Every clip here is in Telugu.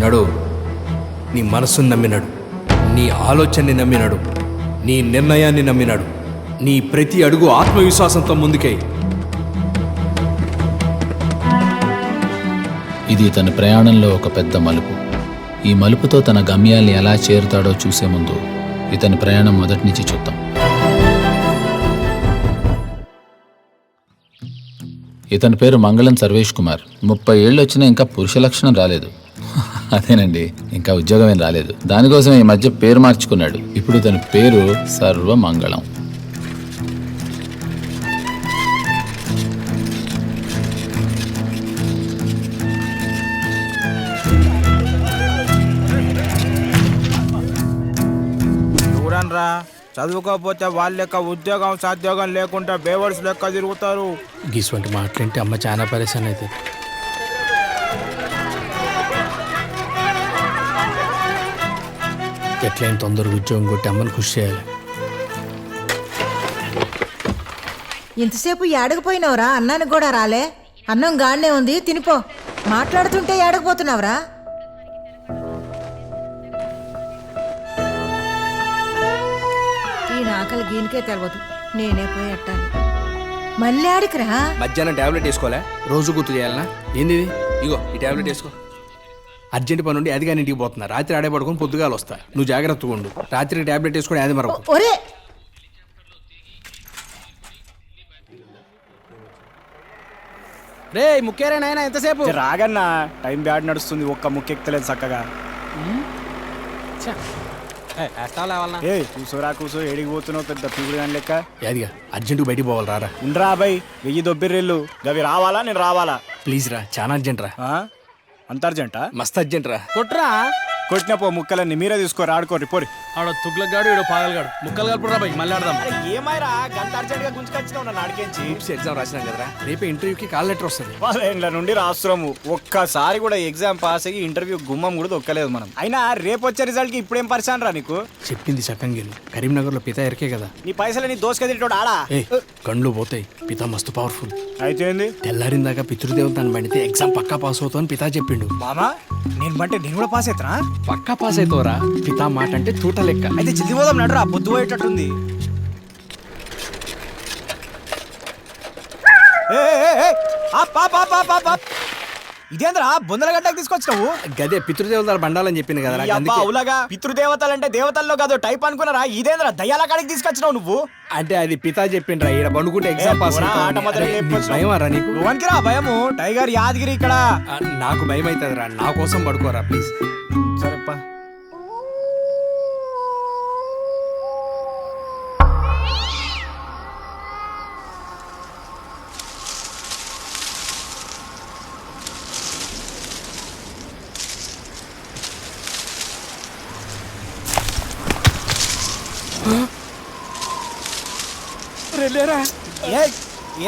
నడు. నీ మనసుని నమ్మినాడు, నీ ఆలోచనని నమ్మినాడు, నీ నిర్ణయాన్ని నమ్మినాడు. నీ ప్రతి అడుగు ఆత్మవిశ్వాసంతో ముందుకై. ఇది తన ప్రయాణంలో ఒక పెద్ద మలుపు. ఈ మలుపుతో తన గమ్యాల్ని ఎలా చేరుతాడో చూసే ముందు ఇతని ప్రయాణం మొదటి నుంచి చూద్దాం. ఇతని పేరు మంగళం సర్వేష్ కుమార్. 30 ఏళ్ళు వచ్చినా ఇంకా పురుష లక్షణం రాలేదు. అదేనండి, ఇంకా ఉద్యోగం ఏం రాలేదు. దానికోసం ఈ మధ్య పేరు మార్చుకున్నాడు. ఇప్పుడు ఇతని పేరు సర్వమంగళం. చూడనరా, చదువుకోకపోతే వాళ్ళ లెక్క ఉద్యోగం సద్యోగం లేకుండా బేవర్స్ లెక్క తిరుగుతారు. గిసువంటి మాటలంటే అమ్మ చాలా పరేషాన్ అవుతుంది. ఎట్లయినా తొందరగా ఉద్యోగం కొట్టి అమ్మని కృషి చేయాలి. ఇంతసేపు ఏడకపోయినావురా? అన్నానికి కూడా రాలే? అన్నం గానే ఉంది, తినిపో. మాట్లాడుతుంటే ఏడకపోతున్నావురా? ఈ నాకలి గీనికే తెలవదు, నేనే పోయి ఎట్టాలి. మళ్ళీ ఆడికిరా. మధ్యాహ్నం టాబ్లెట్ వేసుకోలే? రోజు గుర్తు చేయాలనా? ఏంది ఇది? ఇగో ఈ టాబ్లెట్ వేసుకో. అర్జెంట్ పని నుండి అది కానీ ఇంటికి పోతున్నా. రాత్రి ఆడే పడుకొని పొద్దుగాలు వస్తా. నువ్వు జాగ్రత్తగా ఉండు. రాత్రికి టాబ్లెట్ వేసుకొని అది మరొక. ఒరే, రే ముఖ్యరే నాయన, ఎంతసేపు రాగన్నా? టైం బ్యాడ్ నడుస్తుంది, ఒక్క ముక్కెక్కలేదు చక్కగా. ఏ కూసోరా కూసో, ఏడికి పోతున్నావు పెద్ద పీగుడు కానీ లెక్క. యాదిగా అర్జెంటుగా బయటికి పోవాలి. రారా. ఉండరా బాయ్, 1000 దొబ్బిర్రెళ్ళు గవి రావాలా? నేను రావాలా? ప్లీజ్ రా, చాలా అర్జెంట్ రా. అంత అర్జెంటా? మస్తు అర్జెంట్ రా. కొట్రా. కొట్టిన పో, ముక్కలన్నీ మీరే తీసుకోరు, ఆడుకోరు పోరి. ఆడ తుగ్లగాడు, ఈడో పాగలగాడు. ముక్కలు కలుపురా బాయ్, మళ్ళీ ఆడదాం. ఏమైరా గంట అర్జెంట్ గా గుంజుకొచ్చినావు నన్ను అడిగించి? ఎగ్జామ్ రాసినాం కదరా, రేపే ఇంటర్వ్యూకి కాల్ లెటర్ వస్తుంది. 10 ఏళ్ళ నుండి రాస్తున్నాము, ఒక్కసారి కూడా ఎగ్జామ్ పాస్ అయ్యి ఇంటర్వ్యూ గుమ్మం కూడా దొక్కలేదు మనం. అయినా రేపు వచ్చే రిజల్ట్ కి ఇప్పుడేం పరిశాన్ రా నీకు? చెప్పింది చక్కంగిల్లు. కరీంనగర్ లో పిత ఎరికే కదా. నీ పైసలు నీ దోసుక తింటాడు ఆడా. కండ్లు పోతాయి. పిత మస్తు పవర్ఫుల్. అయితే ఏంది? తెల్లారిందాక పితృదేవతను బండితే ఎగ్జామ్ పక్కా పాస్ అవుతావు పితా చెప్పిండు. మామా నేను బంటే నేను కూడా పాస్ అవుతానా? పక్కా పాస్ అవుతావురా. పితా మాట అంటే తూట లెక్క. అయితే జల్దీ పోదాం నడురా, పొద్దు పోయేటట్టుంది. ఇదేంద్రా బొందల గడ్డకు తీసుకొచ్చినావు? గదే పితృదేవతల బండాలని చెప్పింది కదా. అవులాగా పితృదేవతలంటే దేవతల్లో కాదు టైప్ అనుకున్నారా? ఇదేంద్రా దయ్యాల కాడికి తీసుకొచ్చినావు నువ్వు? అంటే అది పితా చెప్పిండ్రా. ఈడ బండుకుంటే ఎగ్జామ్ పాస్ భయమారా నీకు? నువ్వనికిరా భయము? టైగర్ యాదగిరి ఇక్కడ. నాకు భయం అవుతుందిరా. నా కోసం పడుకోరా ప్లీజ్. సరేప్పా.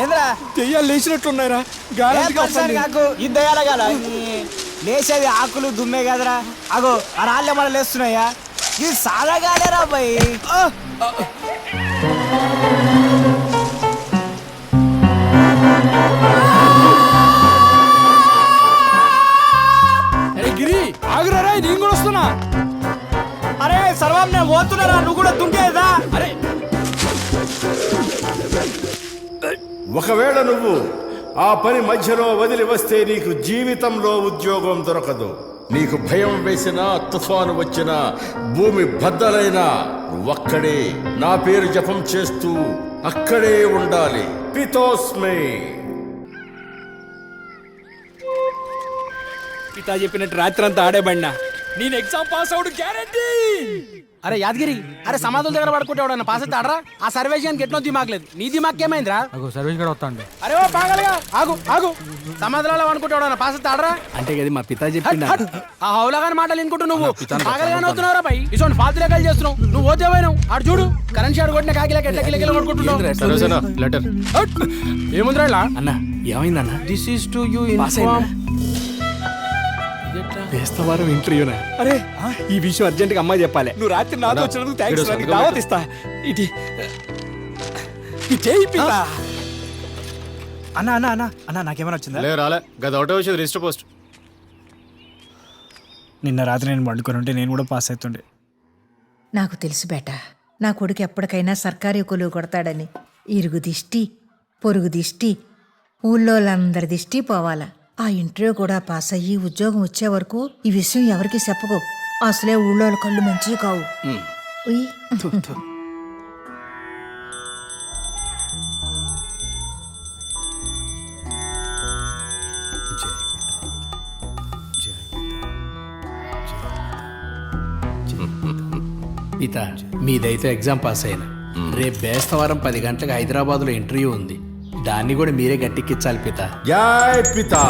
ఏంద్రా దెయ్యాలు లేచినట్లున్నారా? ఈ దయ్యాల గాల లేచేది ఆకులు దుమ్మే కదరా. అగో ఆ రాళ్ళే మన లేస్తున్నాయా? ఇది సాదాగాలేరా అబ్బాయి. గిరి ఆగురా, నేను కూడా వస్తున్నా. అరే సర్వం నేను పోతున్నారా, నువ్వు కూడా దుంకేదా? అరే ఒకవేళ నువ్వు ఆ పని మధ్యలో వదిలి వస్తే నీకు జీవితంలో ఉద్యోగం దొరకదు. నీకు భయం వేసినా, తుఫాను వచ్చినా, భూమి బద్దలైనా నువ్వక్కడే నా పేరు జపం చేస్తూ అక్కడే ఉండాలి. పితోస్మే. పితా చెప్పినట్టు రాత్రి అంతా ఆడే బండా. నేను ఎగ్జామ్ పాస్ అవుడు గ్యారంటీ. అరే యాదగిరి, అరే సమాధుల దగ్గర పడుకుంటాడు పాస్ అయితే ఆడరా. ఆ సర్వేషన్ ఎట్నో దిమాగలేదు. నీ దిమాగ్ ఏమైందిరా? సర్వేష్ కూడా వస్తాండి. అరే ఓ పాగలగా ఆగు ఆగు. సమాధులలో అనుకుంటాడు పాస్ అయితే ఆడరా. అంటే కదా మా పితా చెప్పిండా. ఆ హౌలగాని మాటలు వినుకుంటూ నువ్వు పాగలగానే అవుతున్నావురా పై. ఇటువంటి ఫాల్తు లెక్కలు చేస్తున్నావు. నువ్వు పోతే పోయినావు. ఆడు చూడు కరెన్సీ ఆడు కొట్టిన కాకిలకి ఎట్లా కిలకిల కొట్టుకుంటున్నావు. లెటర్ ఏముందిరా ఇలా? అన్న ఏమైందన్న? This is to you inform. వేస్తవారం ఇంటర్వ్యూనా? అరే ఈ విషయం అర్జెంట్ గా అమ్మాయి చెప్పాలి. నువ్వు రాత్రి నాతో వచ్చినందుకు థాంక్స్. దావత్ ఇస్తా. ఇది అన్నా అన్నా అన్నా అన్నా నాకేమైనా వచ్చిందా? రాలే గద ఒకటే వచ్చేది రిజిస్టర్ పోస్ట్. నిన్న రాత్రి నేను పండుకొని ఉంటే నేను కూడా పాస్ అవుతుండే. నాకు తెలుసు బేట, నా కొడుకు ఎప్పటికైనా సర్కారీ కొలువు కొడతాడని. ఇరుగు దిష్టి, పొరుగు దిష్టి, ఊళ్ళోళ్ళందరి దిష్టి పోవాలా. ఆ ఇంటర్వ్యూ కూడా పాస్ అయ్యి ఉద్యోగం వచ్చే వరకు ఈ విషయం ఎవరికి చెప్పకు. అసలే ఊళ్ళో కళ్ళు మంచివి కావు. ఉయ్. పిత, మీదైతే ఎగ్జామ్ పాస్ అయినా. రేపు బేస్తవారం 10 గంటలకు హైదరాబాద్లో ఇంటర్వ్యూ ఉంది. దాన్ని కూడా మీరే గట్టెక్కించాలి పిత. జై పితా.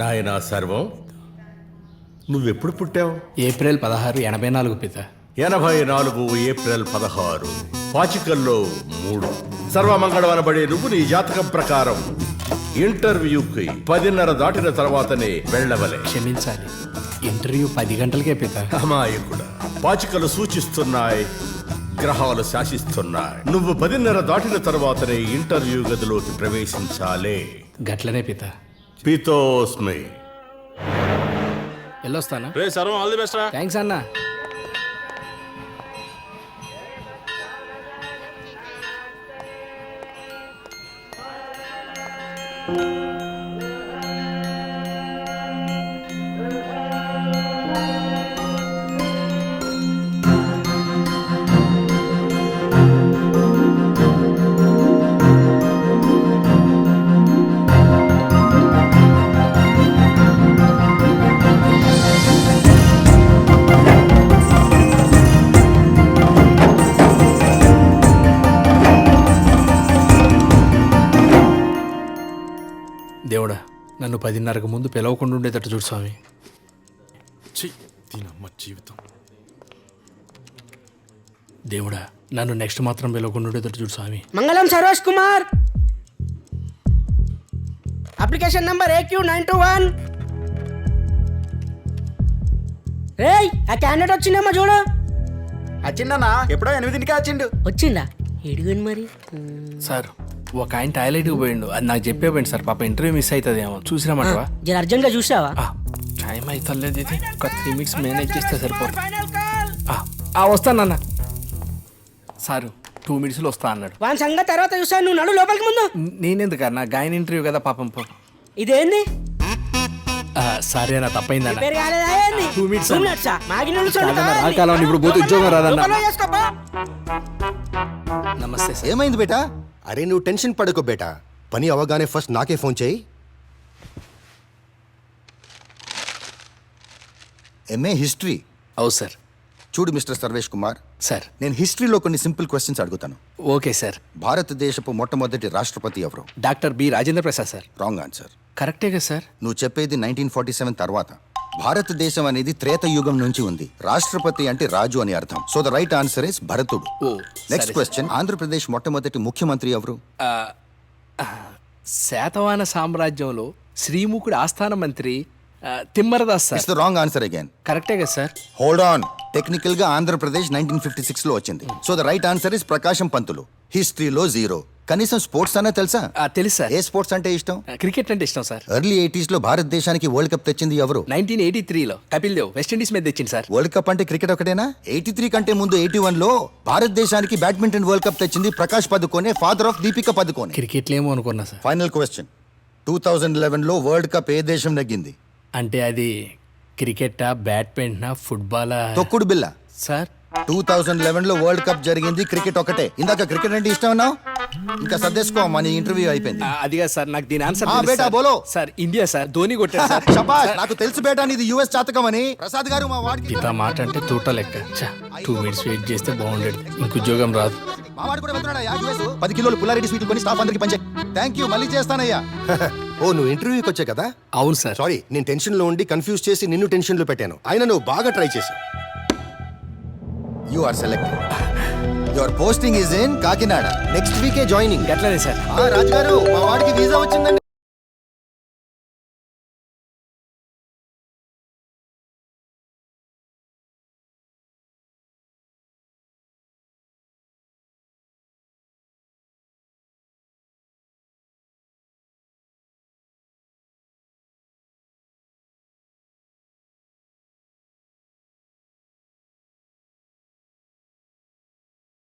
నాయనా సర్వం, నువ్వెప్పుడు పుట్టావు? ఏప్రిల్ 16, 84 పిత. 84 ఏప్రిల్ 16, పాచికల్లో 3. సర్వమంగళం అనబడే నువ్వు నీ జాతకం ప్రకారం ఇంటర్వ్యూకి 10:30 దాటిన తర్వాతనే వెళ్ళవలే. క్షమించాలి, ఇంటర్వ్యూ 10 గంటలకే పిత. అమాయకుడా, పాచికలు సూచిస్తున్నాయి, గ్రహాలు శాసిస్తున్నాయి. నువ్వు 10:30 దాటిన తర్వాతనే ఇంటర్వ్యూ గదిలోకి ప్రవేశించాలే. గట్లనే పిత. పితోస్మి. వెళ్ళొస్తానా? సర్వం ఆల్ ది బెస్ట్ రా. థ్యాంక్స్ అన్న. దేవుడా, నన్ను 10:30కు ముందు పిలవకుండా ఉండేటట్టు చూడు స్వామి. దీనమ్మ జీవితం. దేవుడా, నన్ను నెక్స్ట్ మాత్రం పిలవకుండా ఉండేటట్టు చూడు స్వామి. మంగళం Sarvesh Kumar, application number AQ921. రేయ్, ఆ క్యాండిడేట్ వచ్చిందేమో చూడు. వచ్చిండన్నా, ఎప్పుడో 8ంటికే వచ్చిండు. వచ్చిందా? ఎడుగుని మరి. సార్, ఒక ఆయన టాయిలెట్కి పోయిండు, అది నాకు చెప్పేపోయింది సార్. పాప ఇంటర్వ్యూ మిస్ అవుతుందేమో, చూసినామంటవా? జర అర్జెంట్ గా చూసావా? టైం అవుతలేదు, ఇది ఒక 3 మినిట్స్ మేనేజ్ చేస్తే సరిపోదు. వస్తానన్న. సారు 2 మినిట్స్లో వస్తా అన్నాడు. వాని సంగతి తర్వాత చూసాను, నువ్వు నడు లోపలికి ముందు. నేనెందుకన్నా, గాయన ఇంటర్వ్యూ కదా పాపం. ఇదేంది? సరే అన్న, తప్పైందన్న. పేరు కాలేదా ఏంది? 2 minutes 2 minutes ఆ? మాగిన వాళ్ళు చూడు. కాదన్న, రాకాలం ఇప్పుడు పోతే ఉద్యోగం రాదన్న. లోపల చేసుకోపా. నమస్తే సార్. ఏమైంది బేటా? అరే నువ్వు టెన్షన్ పడకు బేటా, పని అవగానే ఫస్ట్ నాకే ఫోన్ చేయి. MA history. అవు సార్. చూడు మిస్టర్ సర్వేష్ కుమార్, సార్. నేను హిస్టరీలో కొన్ని సింపుల్ క్వశ్చన్స్ అడుగుతాను. Okay sir. భారతదేశపు మొట్టమొదటి రాష్ట్రపతి ఎవరు? Doctor B Rajendra Prasad sir. Wrong answer. కరెక్టే కదా సార్? నువ్వు చెప్పేది 1947 తర్వాత. భారతదేశం అనేది త్రేత యుగం నుంచి ఉంది. రాష్ట్రపతి అంటే రాజు అని అర్థం. So the right answer is భరతుడు. నెక్స్ట్ క్వశ్చన్, ఆంధ్రప్రదేశ్ మొట్టమొదటి ముఖ్యమంత్రి ఎవరు? శాతవాహన సామ్రాజ్యంలో శ్రీముఖుడి ఆస్థాన మంత్రి Timmaradas sir. It's the wrong answer again. కరెక్టే కదా సార్? Hold on. టెక్నికల్ గా ఆంధ్రప్రదేశ్ 1956 లో వచ్చింది. So the right answer is Prakasam Pantulu. హిస్టరీలో 0. కనీసం స్పోర్ట్స్ అన్నా తెలుసా? తెలుసు సార్. ఏ స్పోర్ట్స్ అంటే ఇష్టం? క్రికెట్ అంటే ఇష్టం సార్. ఎర్లీ 80s లో భారతదేశానికి వరల్డ్ కప్ తెచ్చింది ఎవరు? 1983లో కపిల్ దేవ్ వెస్టిండీస్ మీద తెచ్చింది సార్. వరల్డ్ కప్ అంటే క్రికెట్ ఒకటేనా? 83 కంటే ముందు 81 లో భారతదేశానికి బ్యాడ్మింటన్ వరల్డ్ కప్ తెచ్చింది Prakash Padukone, father of Deepika Padukone. Cricket ఏమో అనుకున్నా సార్. ఫైనల్ క్వశ్చన్, 2011 లో వరల్డ్ కప్ ఏ దేశం నెగ్గింది? అంటే అది క్రికెటా, బ్యాడ్మింటనా, ఫుట్బాలా? తొక్కుడు బిల్ల సార్. 2011 లో వరల్డ్ కప్ జరిగింది, క్రికెట్ ఒకటే. ఇందాక క్రికెట్ అంటే ఇష్టం అన్నావు, ఇంకా సర్దేసుకో, మన ఇంటర్వ్యూ అయిపోయింది. అది కాదు సార్, నాకు దీని ఆన్సర్ బేటా బోలో. సార్, ఇండియా సార్, ధోని కొట్టారు సార్. శబాష్, నాకు తెలుసు బేటా నీది యుఎస్ జాతకం అని. ప్రసాద్ గారు మా వాడికి ఇత మాట అంటే తూట లెక్క. 2 మినిట్స్ వెయిట్ చేస్తే బాగుండేది, ఇంక ఉద్యోగం రాదు. మా వాడు కూడా వెళ్తున్నాడా US? 10 కిలోలు పుల్లారెడ్డి స్వీట్లు కొని స్టాఫ్ అందరికి పంచే. థ్యాంక్ యూ, మళ్ళీ చేస్తానయ్యా. ఓ, నువ్వు ఇంటర్వ్యూకి వచ్చా కదా? అవును సార్. సారీ, నేను టెన్షన్ లో ఉండి కన్ఫ్యూజ్ చేసి నిన్ను టెన్షన్ లో పెట్టాను. అయినా నువ్వు బాగా ట్రై చేశావు. You are selected. Your posting is in Kakinada. Next వీకే జాయినింగ్. గట్లనే సార్. రాజుగారు, మా వాడికి వీసా వచ్చిందండి.